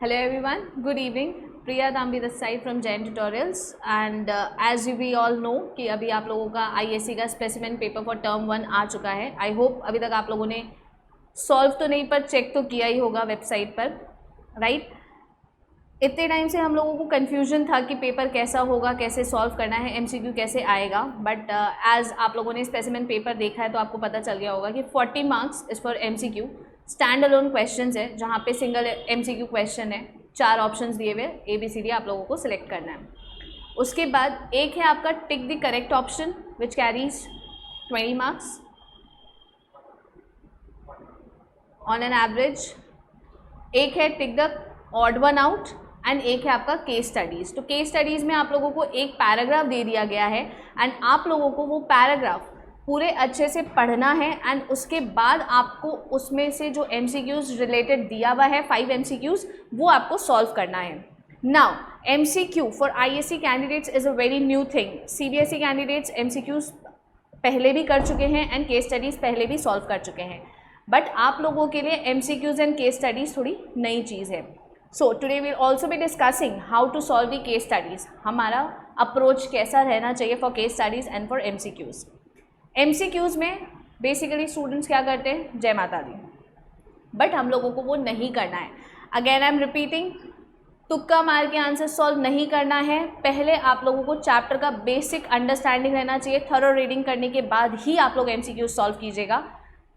Hello everyone, good evening. Priya Dambi this side from Jain Tutorials and as we all know कि अभी आप लोगों का ISC का स्पेसिमेन पेपर फॉर टर्म 1 आ चुका है. आई होप अभी तक आप लोगों ने सॉल्व तो नहीं पर चेक तो किया ही होगा वेबसाइट पर, राइट? इतने टाइम से हम लोगों को कन्फ्यूजन था कि पेपर कैसा होगा, कैसे सॉल्व करना है, MCQ कैसे आएगा. बट एज आप लोगों ने स्पेसिमेन पेपर देखा है तो आपको पता चल गया होगा कि 40 marks is for MCQ. Stand alone questions है जहाँ पे सिंगल MCQ क्वेश्चन है, 4 ऑप्शंस दिए हुए, ABCD आप लोगों को सिलेक्ट करना है. उसके बाद एक है आपका tick the correct option which carries 20 marks on an average. एक है tick the odd one out and एक है आपका केस स्टडीज़. तो केस स्टडीज़ में आप लोगों को एक पैराग्राफ दे दिया गया है एंड आप लोगों को वो पैराग्राफ पूरे अच्छे से पढ़ना है एंड उसके बाद आपको उसमें से जो MCQs रिलेटेड दिया हुआ है 5 MCQs वो आपको सॉल्व करना है. Now MCQ for ISC candidates is a very new thing. CBSE candidates MCQs पहले भी कर चुके हैं एंड केस स्टडीज़ पहले भी सॉल्व कर चुके हैं, बट आप लोगों के लिए MCQs एंड केस स्टडीज़ थोड़ी नई चीज़ है. So today we will also be discussing how to solve the case studies. हमारा अप्रोच कैसा रहना चाहिए for case studies and for MCQs. MCQs में बेसिकली स्टूडेंट्स क्या करते हैं, जय माता दी, बट हम लोगों को वो नहीं करना है. अगेन आई एम रिपीटिंग, तुक्का मार के आंसर सॉल्व नहीं करना है. पहले आप लोगों को चैप्टर का बेसिक अंडरस्टैंडिंग रहना चाहिए. थरो रीडिंग करने के बाद ही आप लोग MCQs सॉल्व कीजिएगा,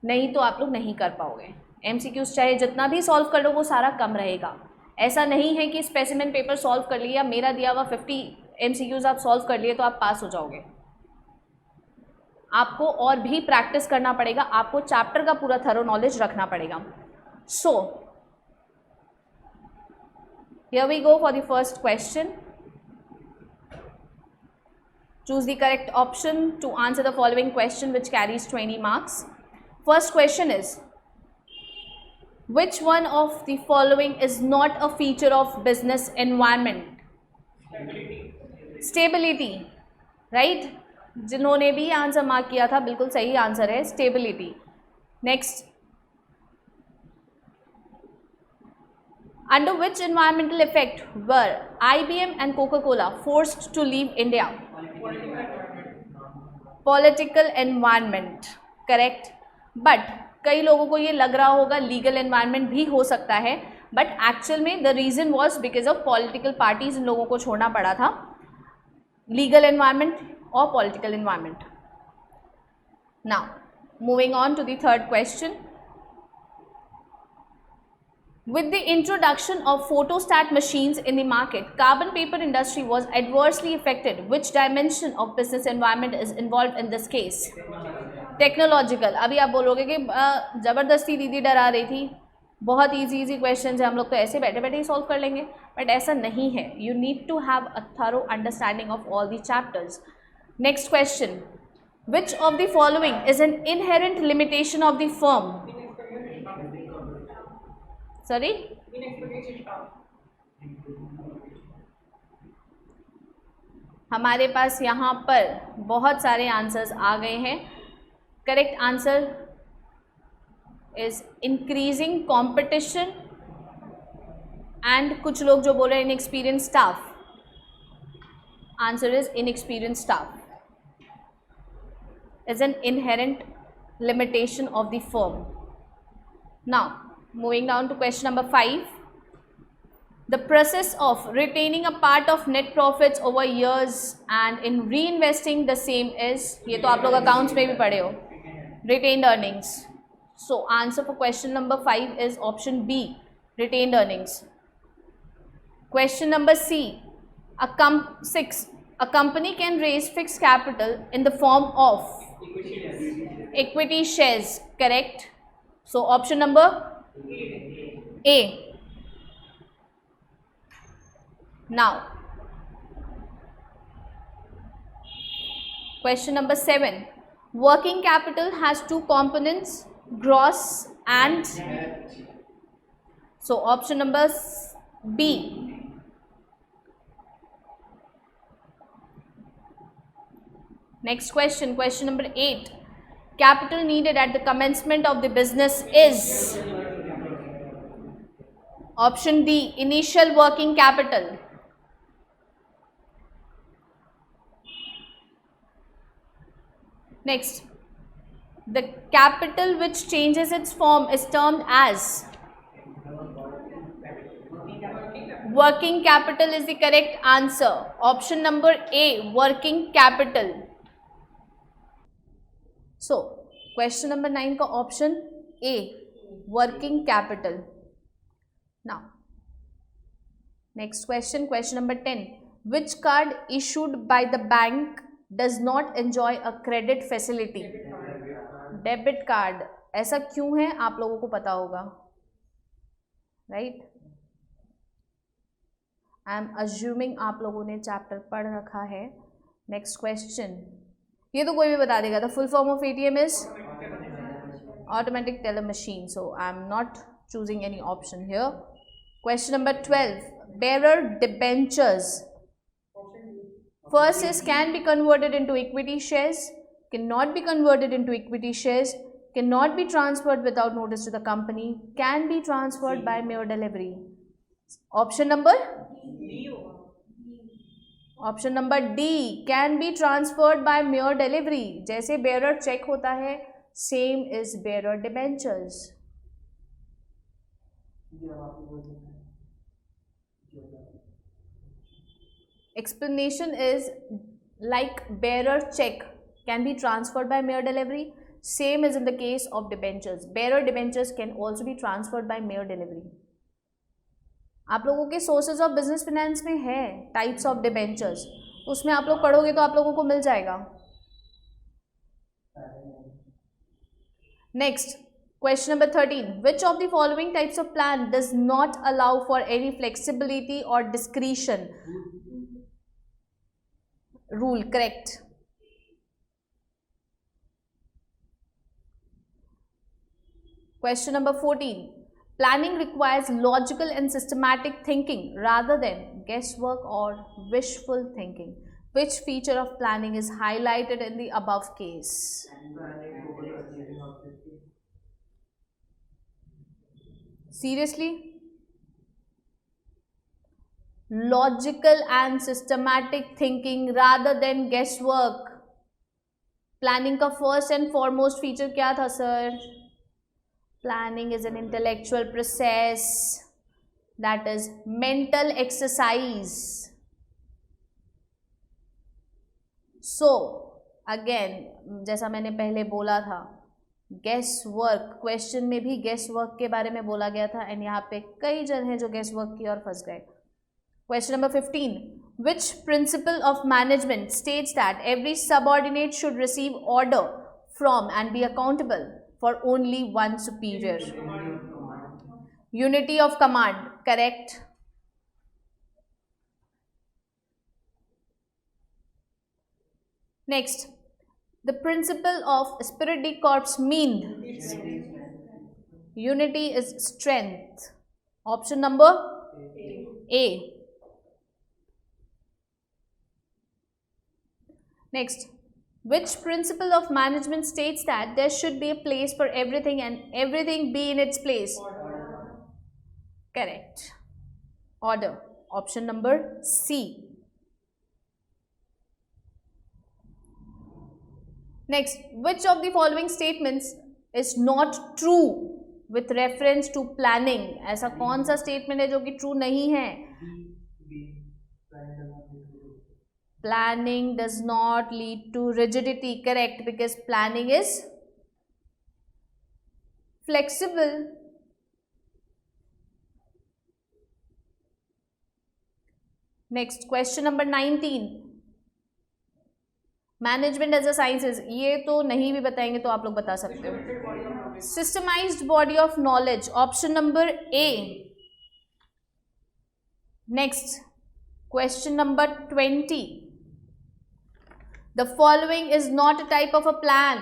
नहीं तो आप लोग नहीं कर पाओगे. MCQs चाहे जितना भी सॉल्व कर लो वो सारा कम रहेगा. ऐसा नहीं है कि स्पेसिमेन पेपर सॉल्व कर लिया, मेरा दिया हुआ 50 MCQs आप सॉल्व कर लिए तो आप पास हो जाओगे. आपको और भी प्रैक्टिस करना पड़ेगा, आपको चैप्टर का पूरा थरो नॉलेज रखना पड़ेगा. So here we go for the first question. Choose the correct option to answer the following question which carries 20 marks. First question is which one of the following is not a feature of business environment? Stability, right? जिन्होंने भी answer mark किया था बिल्कुल सही answer है stability. Next, under which environmental effect were IBM and Coca-Cola forced to leave India? Political environment, correct. But कई लोगों को ये लग रहा होगा लीगल एनवायरनमेंट भी हो सकता है, बट एक्चुअल में the reason was because of political parties इन लोगों को छोड़ना पड़ा था. लीगल एनवायरनमेंट और political environment. Now moving on to the third question. With the introduction of photostat machines in the market, carbon paper industry was adversely affected. Which dimension of business environment is involved in this case? Technological. अभी आप बोलोगे कि ज़बरदस्ती दीदी डरा रही थी, बहुत इजी क्वेश्चन है, हम लोग तो ऐसे बैठे बैठे ही सॉल्व कर लेंगे, बट ऐसा नहीं है. You need to have a thorough understanding of all the chapters. Next question, which of the following is an inherent limitation of the firm? Sorry, हमारे पास यहाँ पर बहुत सारे आंसर्स आ गए हैं. Correct answer is increasing competition and कुछ लोग जो बोल रहे हैं inexperience staff. Answer is inexperience staff is an inherent limitation of the firm. Now moving down to question number 5. The process of retaining a part of net profits over years and in reinvesting the same is, ये तो आप लोग accounts में भी पढ़े हो, retained earnings. So answer for question number 5 is option B, retained earnings. Question number C. 6. A company can raise fixed capital in the form of equity shares, correct? So option number A. Now question number 7. Working capital has 2 components, gross and, so option number B. Next question, question number 8. Capital needed at the commencement of the business is, Option D, initial working capital. Next, the capital which changes its form is termed as working capital is the correct answer. Option number A, working capital. So, question number 9 का option A, working capital. Now, next question, question number 10. Which card issued by the bank does not enjoy a credit facility? Debit card. ऐसा क्यों है आप लोगों को पता होगा, right? I am assuming आप लोगों ने चैप्टर पढ़ रखा है. नेक्स्ट क्वेश्चन, ये तो कोई भी बता देगा. The full form of ATM is automatic teller machine. So I am not choosing any option here. Question number 12. Bearer debentures. First is can be converted into equity shares, cannot be converted into equity shares, cannot be transferred without notice to the company, can be transferred by mere delivery. Option number D, can be transferred by mere delivery. जैसे bearer check होता है, same is bearer debentures. Explanation is like bearer check can be transferred by mere delivery, same is in the case of debentures. Bearer debentures can also be transferred by mere delivery. आप लोगों के sources of business finance में है types of debentures, उसमें आप लोग पढ़ोगे तो आप लोगों को मिल जाएगा. Next, question number 13. Which of the following types of plan does not allow for any flexibility or discretion? Rule, correct. Question number 14. Planning requires logical and systematic thinking rather than guesswork or wishful thinking. Which feature of planning is highlighted in the above case? Seriously? Logical and systematic thinking rather than guesswork. Planning का first and foremost feature क्या था sir? Planning is an intellectual process, that is mental exercise. So again, जैसा मैंने पहले बोला था, guess work, question में भी गेस वर्क के बारे में बोला गया था एंड यहाँ पे कई जन हैं जो गेस वर्क की ओर फंस गए. Question number 15. Which principle of management states that every subordinate should receive order from and be accountable for only one superior? Unity of command, correct. Next, the principle of spirit de corps means unity is strength. Option number A. Next, which principle of management states that there should be a place for everything and everything be in its place? Correct. Order. Option number C. Next, which of the following statements is not true with reference to planning? ऐसा कौन सा statement है जो कि true नहीं है? Planning does not lead to rigidity, correct, because planning is flexible. Next, question number 19. Management as a sciences, ये तो नहीं भी बताएंगे तो आप लोग बता सकते हो. Systematized body of knowledge, option number A. Next, question number 20. The following is not a type of a plan.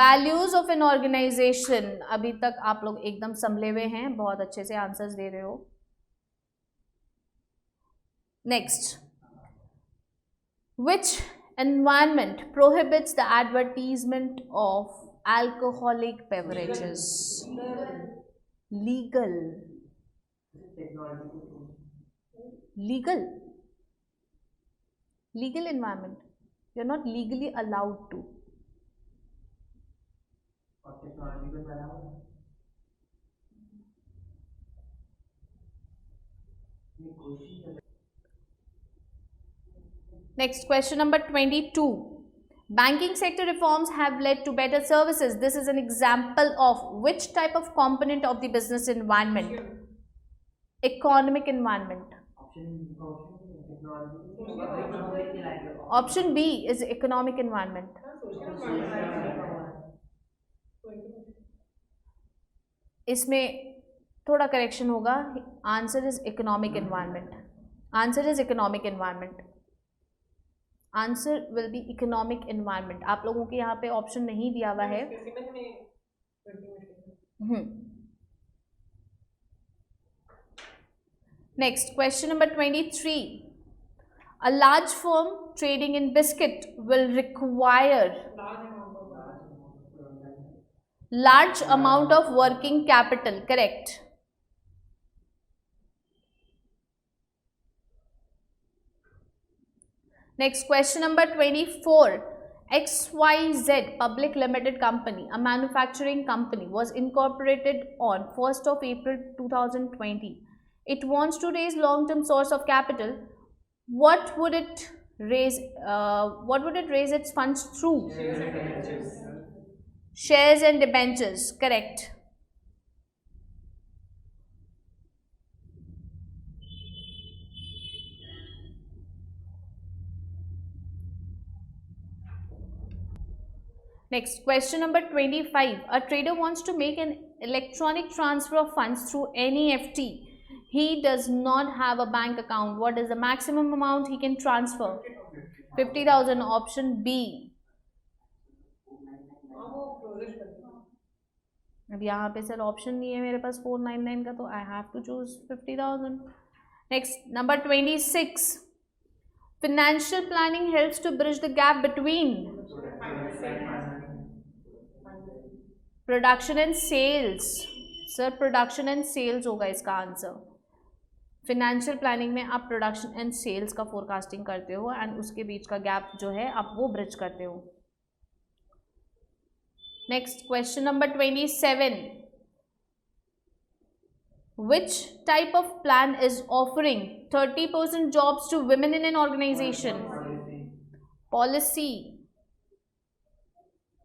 Values of an organization. अभी तक आप लोग एकदम संभले हुए हैं, बहुत अच्छे से आंसर्स दे रहे हो. Next, which environment prohibits the advertisement of alcoholic beverages? Legal, legal, legal environment, you are not legally allowed to. Next, question number 22. Banking sector reforms have led to better services. This is an example of which type of component of the business environment? Economic environment. Option B is economic environment. इसमें थोड़ा correction होगा. Answer is economic environment. Answer is economic environment. Answer will be economic environment. आप लोगों के यहाँ पे option नहीं दिया हुआ है. Next, question number 23. A large firm trading in biscuit will require large amount of working capital. Correct. Next, question number 24. XYZ Public Limited Company, a manufacturing company, was incorporated on 1st of April 2020. It wants to raise long-term source of capital. What would it raise? What would it raise its funds through? Shares and debentures. Correct. Next, question number 25. A trader wants to make an electronic transfer of funds through NEFT. He does not have a bank account. What is the maximum amount he can transfer? 50,000. Option B. अब यहाँ पे sir option नहीं है मेरे पास 499 का, तो I have to choose 50,000. Next, number 26. Financial planning helps to bridge the gap between production and sales. Sir production and sales होगा इसका आंसर. फिनेंशियल प्लानिंग में आप प्रोडक्शन एंड सेल्स का फोरकास्टिंग करते हो एंड उसके बीच का गैप जो है आप वो ब्रिज करते हो. Next, question number 27. Which type of plan is offering 30% jobs to women in an organization? Policy.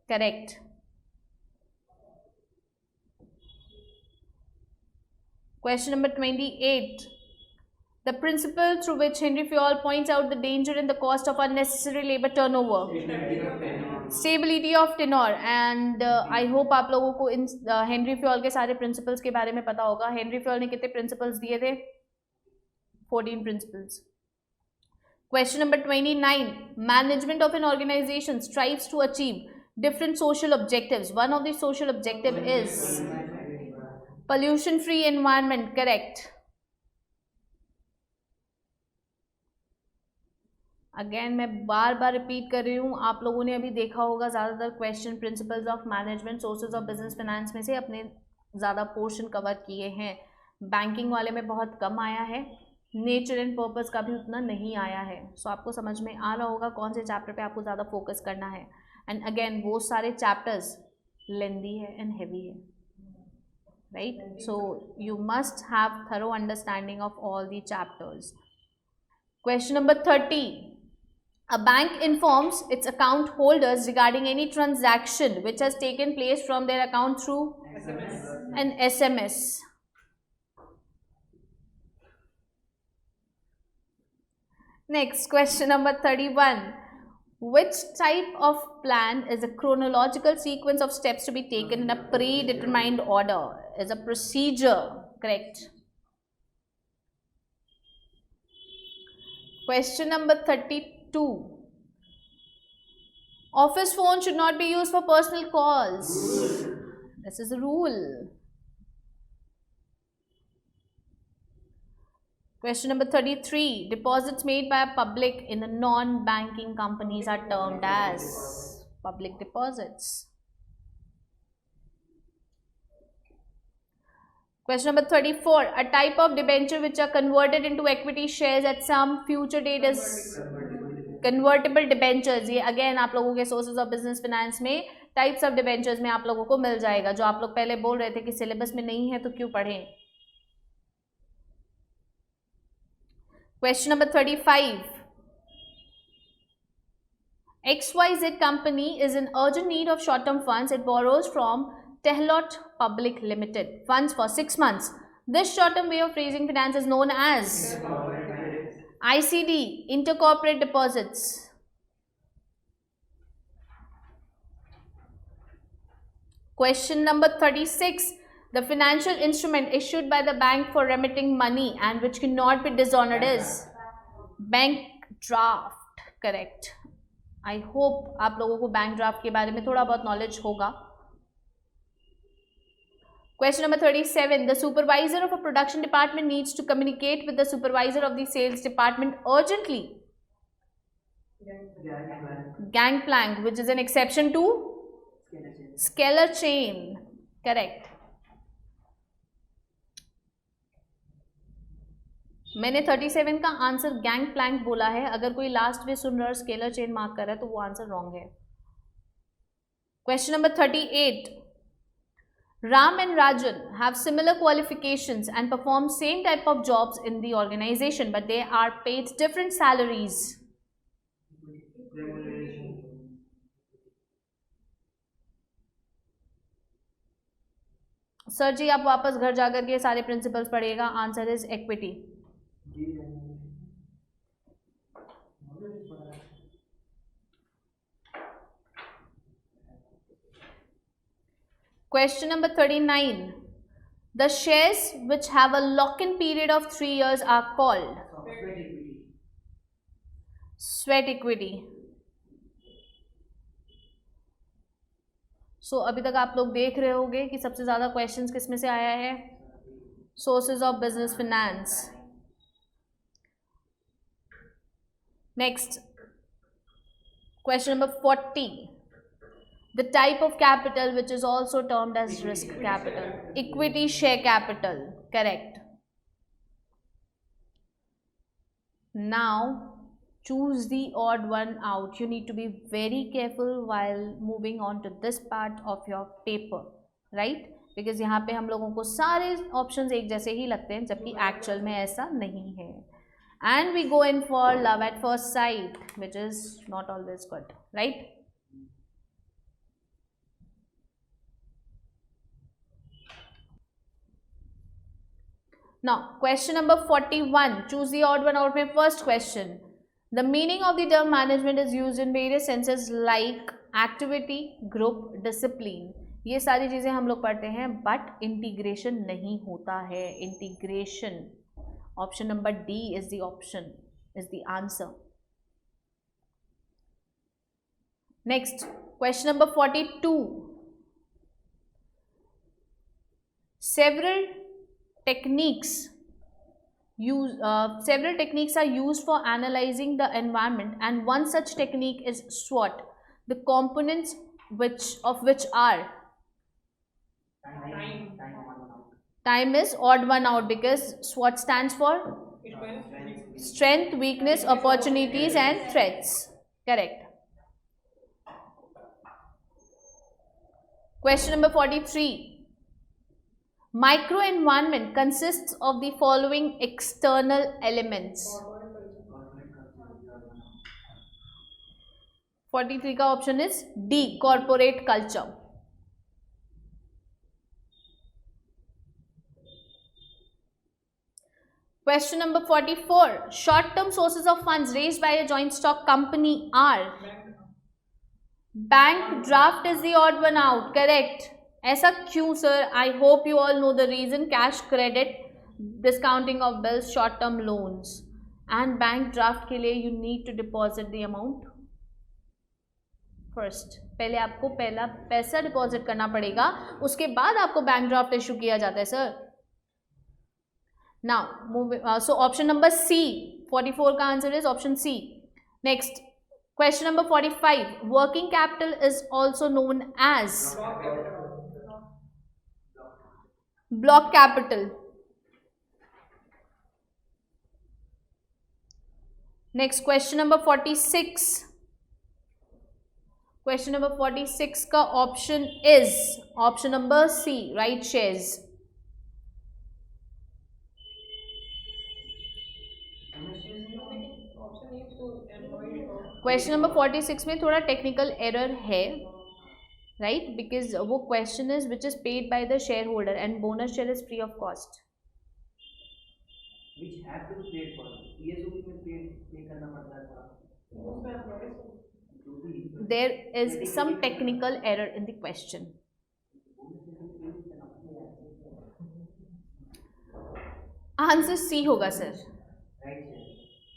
Correct. Question number 28. The principle through which Henry Fayol points out the danger and the cost of unnecessary labor turnover. Stability of tenure. And I hope आप लोगों को इन Henry Fayol के सारे principles के बारे में पता होगा. हेनरी फ्योल ने कितने प्रिंसिपल्स दिए थे? 14 principles. Question number 29. Management of an organization strives to achieve different social objectives. One of the social objective is pollution free environment. Correct. Again मैं बार बार रिपीट कर रही हूँ. आप लोगों ने अभी देखा होगा ज़्यादातर question principles of management, sources of business finance में से अपने ज़्यादा पोर्शन कवर किए हैं. बैंकिंग वाले में बहुत कम आया है. नेचर एंड पर्पस का भी उतना नहीं आया है. सो आपको समझ में आ रहा होगा कौन से चैप्टर पे आपको ज़्यादा फोकस करना है. एंड अगेन वो सारे चैप्टर्स लेंदी है एंड हैवी है, right. So you must have thorough understanding of all the chapters. Question number 30. A bank informs its account holders regarding any transaction which has taken place from their account through an SMS. Next, question number 31. Which type of plan is a chronological sequence of steps to be taken in a predetermined order? Is a procedure. Correct. Question number 32. Office phone should not be used for personal calls. This is a rule. Question number 33. Deposits made by a public in the non-banking companies are termed as public deposits. Question number 34. A type of debenture which are converted into equity shares at some future date is convertible debentures. ये again आप लोगों के sources of business finance में types of debentures में आप लोगों को मिल जाएगा, जो आप लोग पहले बोल रहे थे कि syllabus में नहीं है तो क्यों पढ़ें. Question number 35. XYZ company is in urgent need of short-term funds. It borrows from Tehlot Public Limited funds for 6 months. This short-term way of raising finance is known as ICD, intercorporate deposits. Question number 36. The financial instrument issued by the bank for remitting money and which cannot be dishonored is bank draft. Correct. I hope आप लोगों को bank draft के बारे में थोड़ा बहुत knowledge होगा. Question number 37. The supervisor of a production department needs to communicate with the supervisor of the sales department urgently. Gangplank, which is an exception to scalar chain. Correct. मैंने 37 का answer gang Planck बोला है. अगर कोई last में सुन रहा है scalar chain mark कर रहा है तो वो आंसर रॉन्ग है. Question number 38. Ram and Rajan have similar qualifications and perform same type of jobs in the organization, but they are paid different salaries. Sir ji आप वापस घर जाकर के सारे प्रिंसिपल्स पढ़िएगा. Answer is equity. Question number 39. The shares which have a lock-in period of 3 years are called sweat equity. So अभी तक आप लोग देख रहे होंगे कि सबसे ज़्यादा क्वेश्चंस किसमें से आया है? Sources of business finance. Next, question number 40. The type of capital which is also termed as risk capital. Equity share capital. Correct. Now, choose the odd one out. You need to be very careful while moving on to this part of your paper. Right? Because यहाँ पे हम लोगों को सारे options एक जैसे ही लगते हैं, जबकि actual में ऐसा नहीं है. And we go in for love at first sight, which is not always good. Right? Now, question number 41. Choose the odd one out. My first question. The meaning of the term management is used in various senses like activity, group, discipline. ये सारी चीज़ें हम लोग पढ़ते हैं, but integration नहीं होता है. Integration. Option number D is the option, is the answer. Next, question number 42. Several techniques are used for analyzing the environment, and one such technique is SWOT. The components of which are time is odd one out, because SWOT stands for strength, weakness, opportunities and threats. Correct. Question number 43. Microenvironment consists of the following external elements. 43 का option is D, corporate culture. Question number 44. Short-term sources of funds raised by a joint stock company are bank draft is the odd one out. Correct. ऐसा क्यों सर? I hope you all know the reason. Cash credit, discounting of bills, short term loans. And bank draft के लिए you need to deposit the amount first. पहले आपको पहला पैसा deposit करना पड़ेगा, उसके बाद आपको बैंक ड्राफ्ट इशू किया जाता है sir. Now move. So option number C, 44 का answer is option C. Next, question number 45. Working capital is also known as block capital. Next question number 46. Question number 46 का option is option number C, right shares. Question number 46 में थोड़ा technical error है, right, because वो question is which is paid by the shareholder and bonus share is free of cost. There is some technical error in the question. Answer C होगा sir.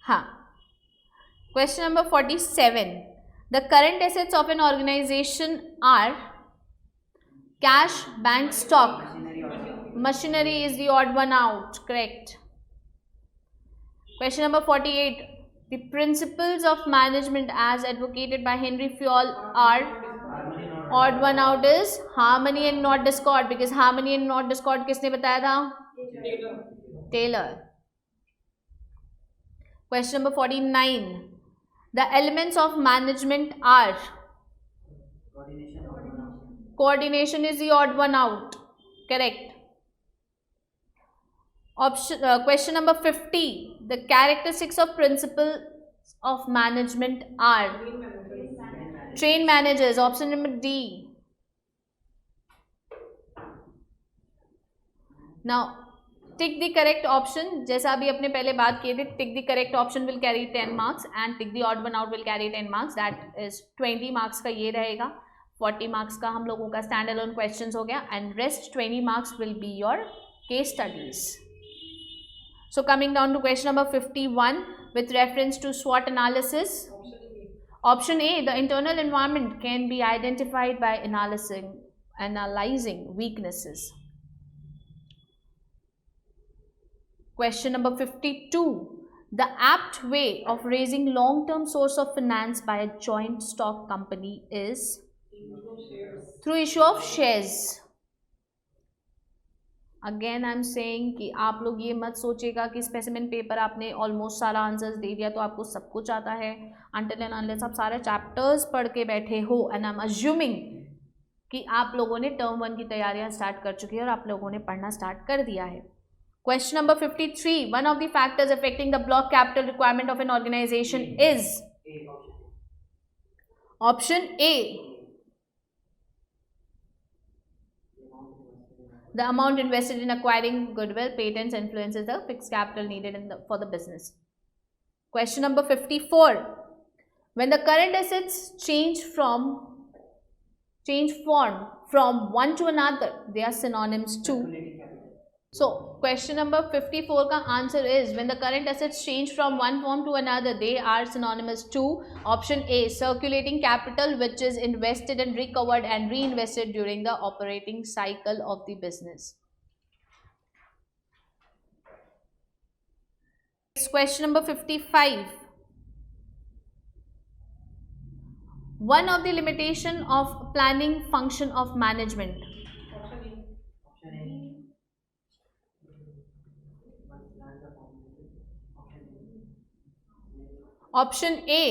हाँ. Question number 47. The current assets of an organization are cash, bank stock. Machinery is the odd one out. Correct. Question number 48. The principles of management as advocated by Henry Fayol are odd one out is harmony and not discord, because harmony and not discord किसने बताया था? Taylor. Question number 49. The elements of management are coordination is the odd one out. Correct. Question number 50. The characteristics of principles of management are train managers. Option number D. Now tick the correct option. जैसा अभी अपने पहले बात किए थे, tick the correct option will carry 10 marks and tick the odd one out will carry 10 marks. That is 20 marks का ये रहेगा. 40 मार्क्स का हम लोगों का स्टैंड अलोन क्वेश्चंस हो गया and rest 20 marks will be your case studies. So coming down to question number 51 with reference to SWOT analysis. Option A, the internal environment can be identified by analysing weaknesses. Question number 52. The apt way of raising long-term source of finance by a joint stock company is through issue of shares. Again, I'm saying कि आप लोग ये मत सोचेगा कि specimen paper आपने almost सारा answers दे दिया तो आपको सब कुछ आता है. Until and unless आप सारे चैप्टर्स पढ़ के बैठे हो, and I'm assuming कि आप लोगों ने टर्म 1 की तैयारियां स्टार्ट कर चुकी है और आप लोगों ने पढ़ना स्टार्ट कर दिया है. Question number 53. One of the factors affecting the block capital requirement of an organization is option A. The amount invested in acquiring goodwill, patents influences the fixed capital needed for the business. Question number 54. When the current assets change form from one to another, they are synonyms to. So question number 54 का answer is when the current assets change from one form to another, they are synonymous to option A, circulating capital, which is invested and recovered and reinvested during the operating cycle of the business. Next question number 55. One of the limitation of planning function of management. Option A.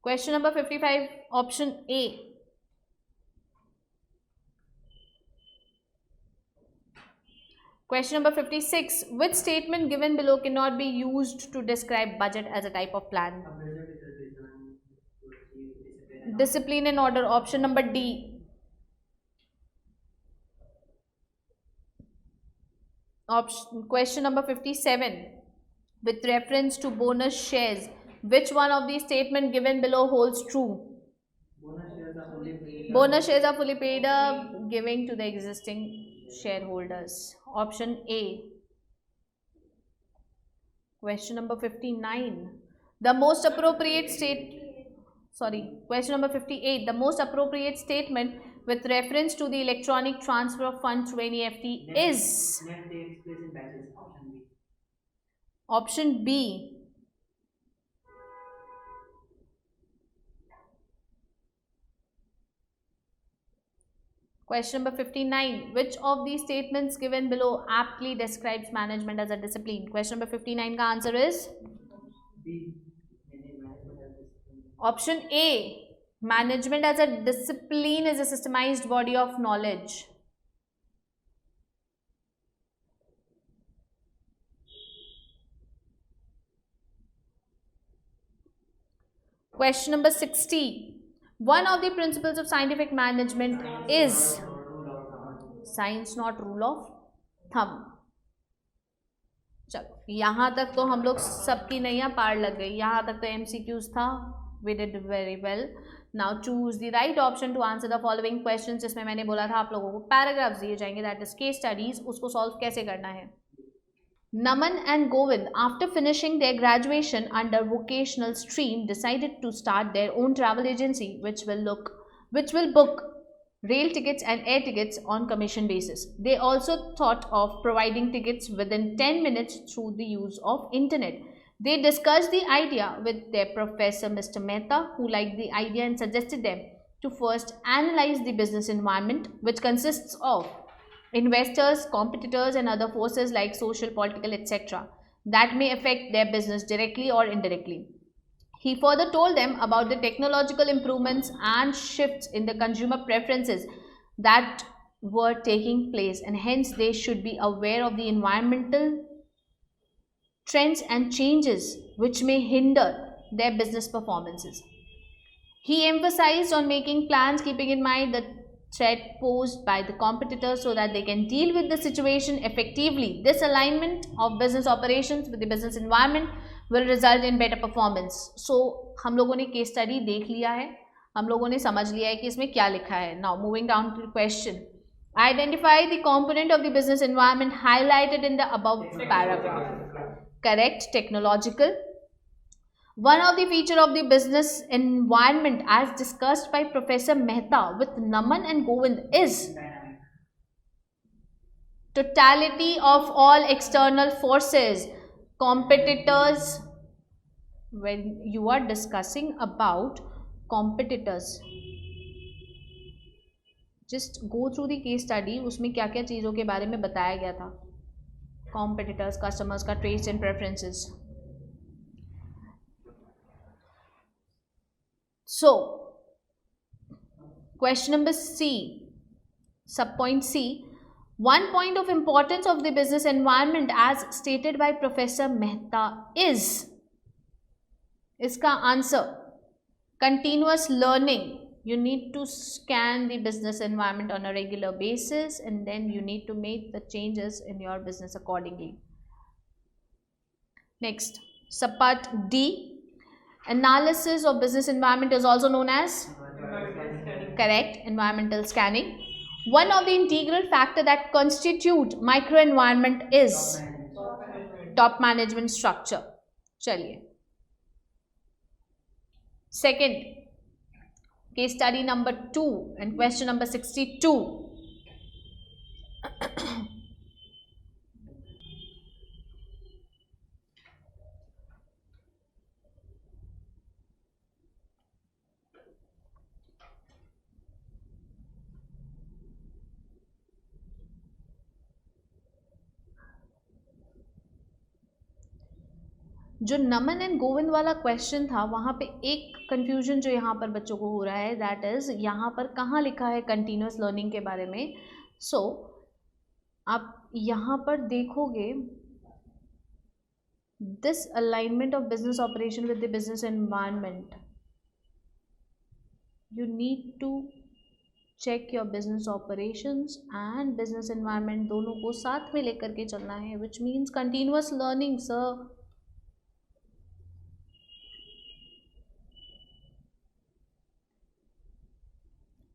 Question number 55, option A. Question number 56. Which statement given below cannot be used to describe budget as a type of plan? Discipline and order. Option number D. Question number 57. With reference to bonus shares, which one of these statements given below holds true? Bonus shares are fully paid up, giving to the existing shareholders. Option A. Question number 59. The most appropriate question number 58. The most appropriate statement with reference to the electronic transfer of funds through NEFT is option B. Question number 59. Which of these statements given below aptly describes management as a discipline? Question number 59 का answer is option A. Management as a discipline is a systemized body of knowledge. Question number 60. One of the principles of scientific management is science not rule of thumb. चलो यहाँ तक तो हम लोग सबकी नैया पार लग गई. यहाँ तक तो MCQs था. We did very well. Now choose the right option to answer the following questions. जिसमें मैंने बोला था आप लोगों को पैराग्राफ्स दिए जाएंगे, that is case studies. उसको सॉल्व कैसे करना है. Naman and Govind, after finishing their graduation under vocational stream, decided to start their own travel agency, which will book rail tickets and air tickets on commission basis. They also thought of providing tickets within 10 minutes through the use of internet. They discussed the idea with their professor, Mr. Mehta, who liked the idea and suggested them to first analyze the business environment, which consists of investors, competitors and other forces like social, political, etc. that may affect their business directly or indirectly. He further told them about the technological improvements and shifts in the consumer preferences that were taking place, and hence they should be aware of the environmental trends and changes which may hinder their business performances. He emphasized on making plans keeping in mind the threat posed by the competitors so that they can deal with the situation effectively. This alignment of business operations with the business environment will result in better performance. So हम लोगों ने case study देख लिया है, हम लोगों ने समझ लिया है कि इसमें क्या लिखा है. Now moving down to the question. Identify the component of the business environment highlighted in the above paragraph. Correct. Technological. One of the features of the business environment as discussed by Professor Mehta with Naman and Govind is totality of all external forces. Competitors, when you are discussing about competitors, just go through the case study. उसमें क्या क्या चीज़ों के बारे में बताया गया था. Competitors, customers का traits and preferences. So, question number C, subpoint C. One point of importance of the business environment as stated by Professor Mehta is, इसका answer, continuous learning. You need to scan the business environment on a regular basis and then you need to make the changes in your business accordingly. Next, subpart D. Analysis of business environment is also known as correct, environmental scanning. One of the integral factor that constitute microenvironment is top management structure. चलिए. Second, case study number 2 and question number 62. जो नमन and Govind वाला question था वहाँ पे एक confusion जो यहाँ पर बच्चों को हो रहा है, दैट इज़ यहाँ पर कहाँ लिखा है कंटिन्यूस लर्निंग के बारे में. सो आप यहाँ पर देखोगे this alignment of business operation with the business environment, you need to check your business operations and business environment, दोनों को साथ में लेकर के चलना है, which means continuous learning. Sir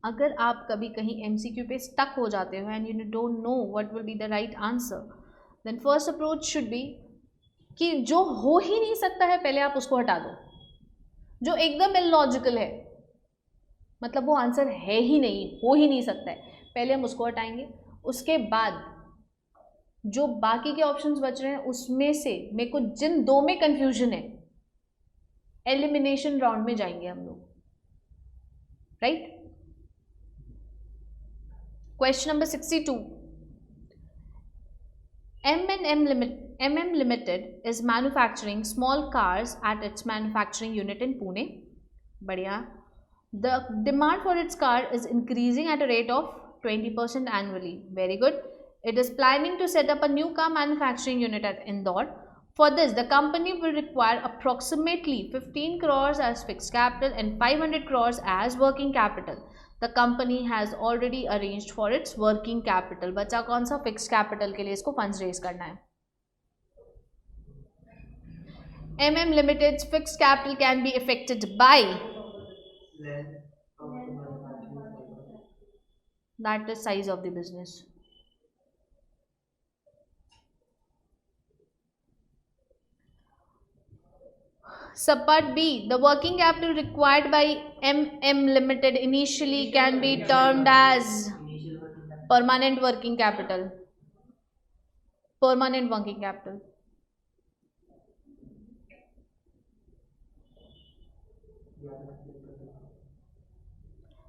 अगर आप कभी कहीं MCQ पे स्टक हो जाते हो and you don't know what will be the right answer, then first approach should be कि जो हो ही नहीं सकता है पहले आप उसको हटा दो. जो एकदम इलॉजिकल है, मतलब वो आंसर है ही नहीं, हो ही नहीं सकता है, पहले हम उसको हटाएंगे. उसके बाद जो बाकी के ऑप्शंस बच रहे हैं उसमें से मेरे को जिन दो में कंफ्यूजन है, एलिमिनेशन राउंड में जाएंगे हम लोग. Right? Question number 62. MM Limited is manufacturing small cars at its manufacturing unit in Pune. Badhiya. The demand for its car is increasing at a rate of 20% annually. Very good. It is planning to set up a new car manufacturing unit at Indore. For this, the company will require approximately 15 crores as fixed capital and 500 crores as working capital. The company has already arranged for its working capital. बचा कौन सा? Fixed capital के लिए इसको funds raise करना है. MM Limited's fixed capital can be affected by that is size of the business. Subpart B, the working capital required by MM Limited initially can be termed as permanent working capital. Permanent working capital.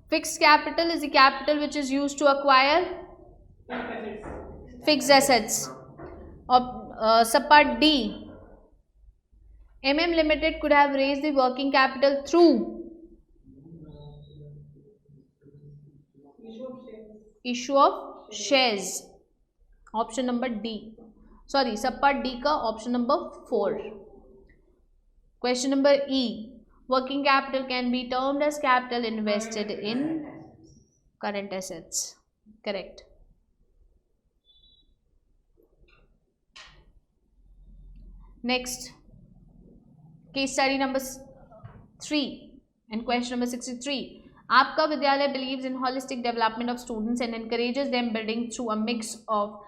Fixed capital is the capital which is used to acquire fixed assets. Subpart D, MM Limited could have raised the working capital through issue of shares. Option number D. Sorry, subpart D का option number 4. Question number E. Working capital can be termed as capital invested in current assets. Correct. Next, case study number 3 and question number 63. Aapka Vidyalaya believes in holistic development of students and encourages them building through a mix of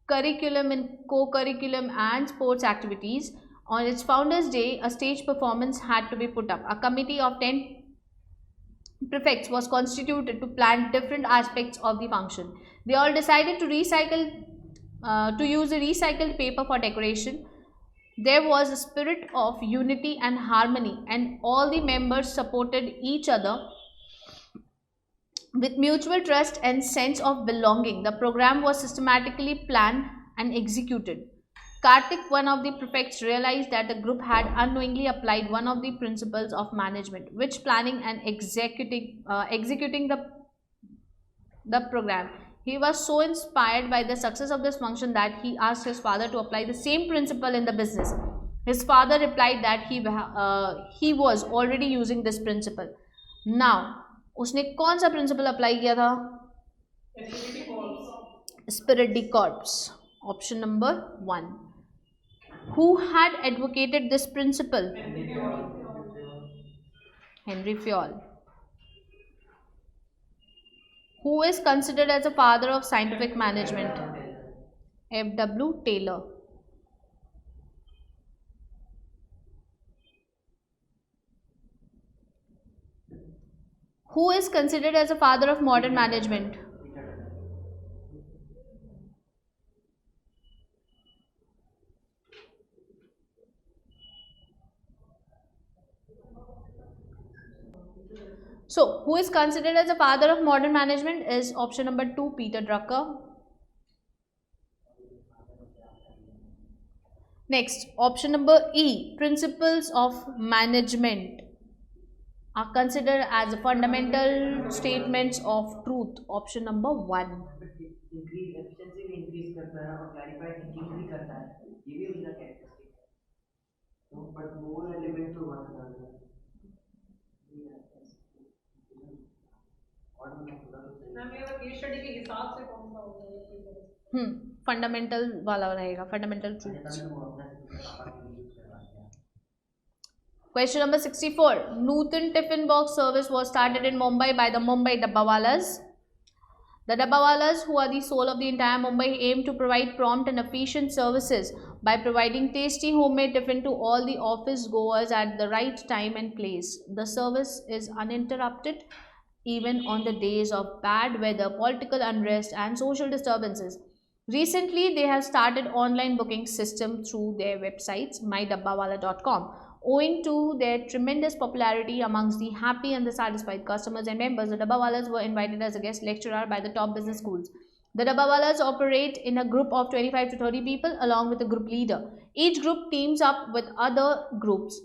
curriculum and co-curriculum and sports activities. On its founders day, a stage performance had to be put up. A committee of 10 prefects was constituted to plan different aspects of the function. They all decided to use the recycled paper for decoration. There was a spirit of unity and harmony, and all the members supported each other with mutual trust and sense of belonging. The program was systematically planned and executed. Karthik, one of the prefects, realized that the group had unknowingly applied one of the principles of management, which planning and executing the program. He was so inspired by the success of this function that he asked his father to apply the same principle in the business. His father replied that he was already using this principle. Now, उसने कौन सा principle apply किया था? Spirit de corps. Option number 1. Who had advocated this principle? Henry Fayol. Who is considered as a father of scientific management? F.W. Taylor. Who is considered as a father of modern management? So, who is considered as a father of modern management is option number 2, Peter Drucker. Next, option number E, principles of management are considered as fundamental statements of truth. Option number 1. Increase efficiency भी increase करता है और clarify thinking भी करता है. ये भी उनका characteristic है. तो but more relevant to one another. Fundamental वाला रहेगा, fundamental truths. Question number 64. Nutan Tiffin Box service was started in Mumbai by the Mumbai Dabbawalas. The Dabbawalas, who are the soul of the entire Mumbai, aim to provide prompt and efficient services by providing tasty homemade tiffin to all the office goers at the right time and place. The service is uninterrupted even on the days of bad weather, political unrest and social disturbances. Recently, they have started online booking system through their websites mydabbawala.com. Owing to their tremendous popularity amongst the happy and the satisfied customers and members, the Dabbawalas were invited as a guest lecturer by the top business schools. The Dabbawalas operate in a group of 25 to 30 people along with a group leader. Each group teams up with other groups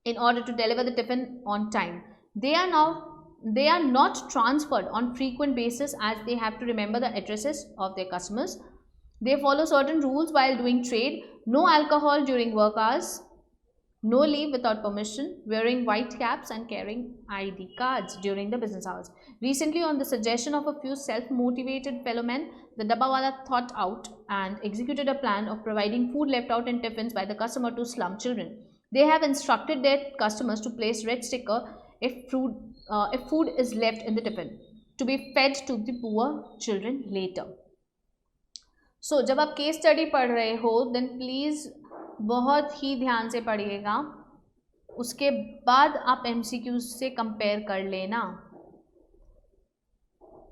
in order to deliver the tiffin on time. They are not transferred on frequent basis as they have to remember the addresses of their customers. They follow certain rules while doing trade: no alcohol during work hours, no leave without permission, wearing white caps and carrying ID cards during the business hours. Recently, on the suggestion of a few self-motivated fellow men, the Dabbawala thought out and executed a plan of providing food left out in tiffins by the customer to slum children. They have instructed their customers to place red sticker if food is left in the tiffin, to be fed to the poor children later. So, जब आप case study पढ़ रहे हो then please बहुत ही ध्यान से पढ़िएगा, उसके बाद आप MCQs से कंपेयर कर लेना.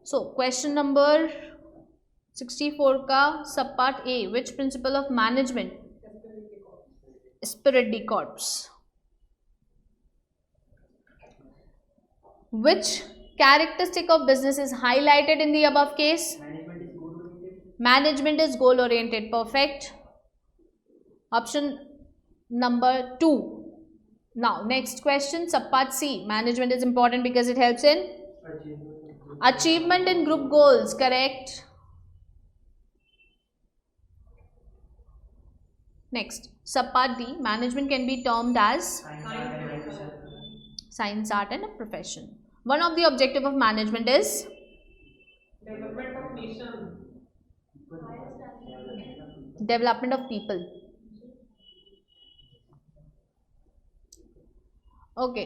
सो क्वेश्चन नंबर 64 का सब part A, which principle of management? Spirit de corps. Which characteristic of business is highlighted in the above case? Management is goal oriented. Perfect. Option number 2. Now next question, subpart C. Management is important because it helps in achievement in group goals. Correct. Next, subpart D. Management can be termed as science, art and a profession. One of the objective of management is development of nation, development of people. Okay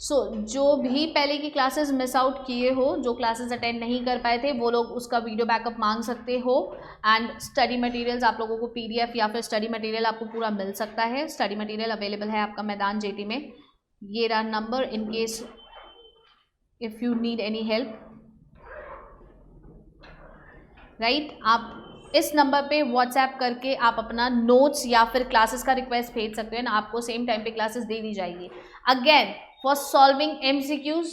so जो भी पहले की classes miss out किए हो, जो classes attend नहीं कर पाए थे, वो लोग उसका वीडियो बैकअप मांग सकते हो. एंड स्टडी मटेरियल्स आप लोगों को PDF या फिर स्टडी मटेरियल आपको पूरा मिल सकता है. स्टडी मटेरियल अवेलेबल है आपका मैदान JT में. ये रहा number in case if you need any help. Right, आप इस नंबर पे व्हाट्सएप करके आप अपना नोट्स या फिर क्लासेस का रिक्वेस्ट भेज सकते हैं ना, आपको सेम टाइम पे क्लासेस दे दी जाएगी. Again for solving MCQs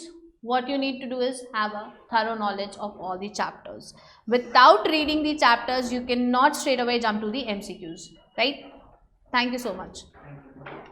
what you need to do is have a thorough knowledge of all the chapters. Without reading the chapters you cannot straight away jump to the MCQs, right? Thank you so much.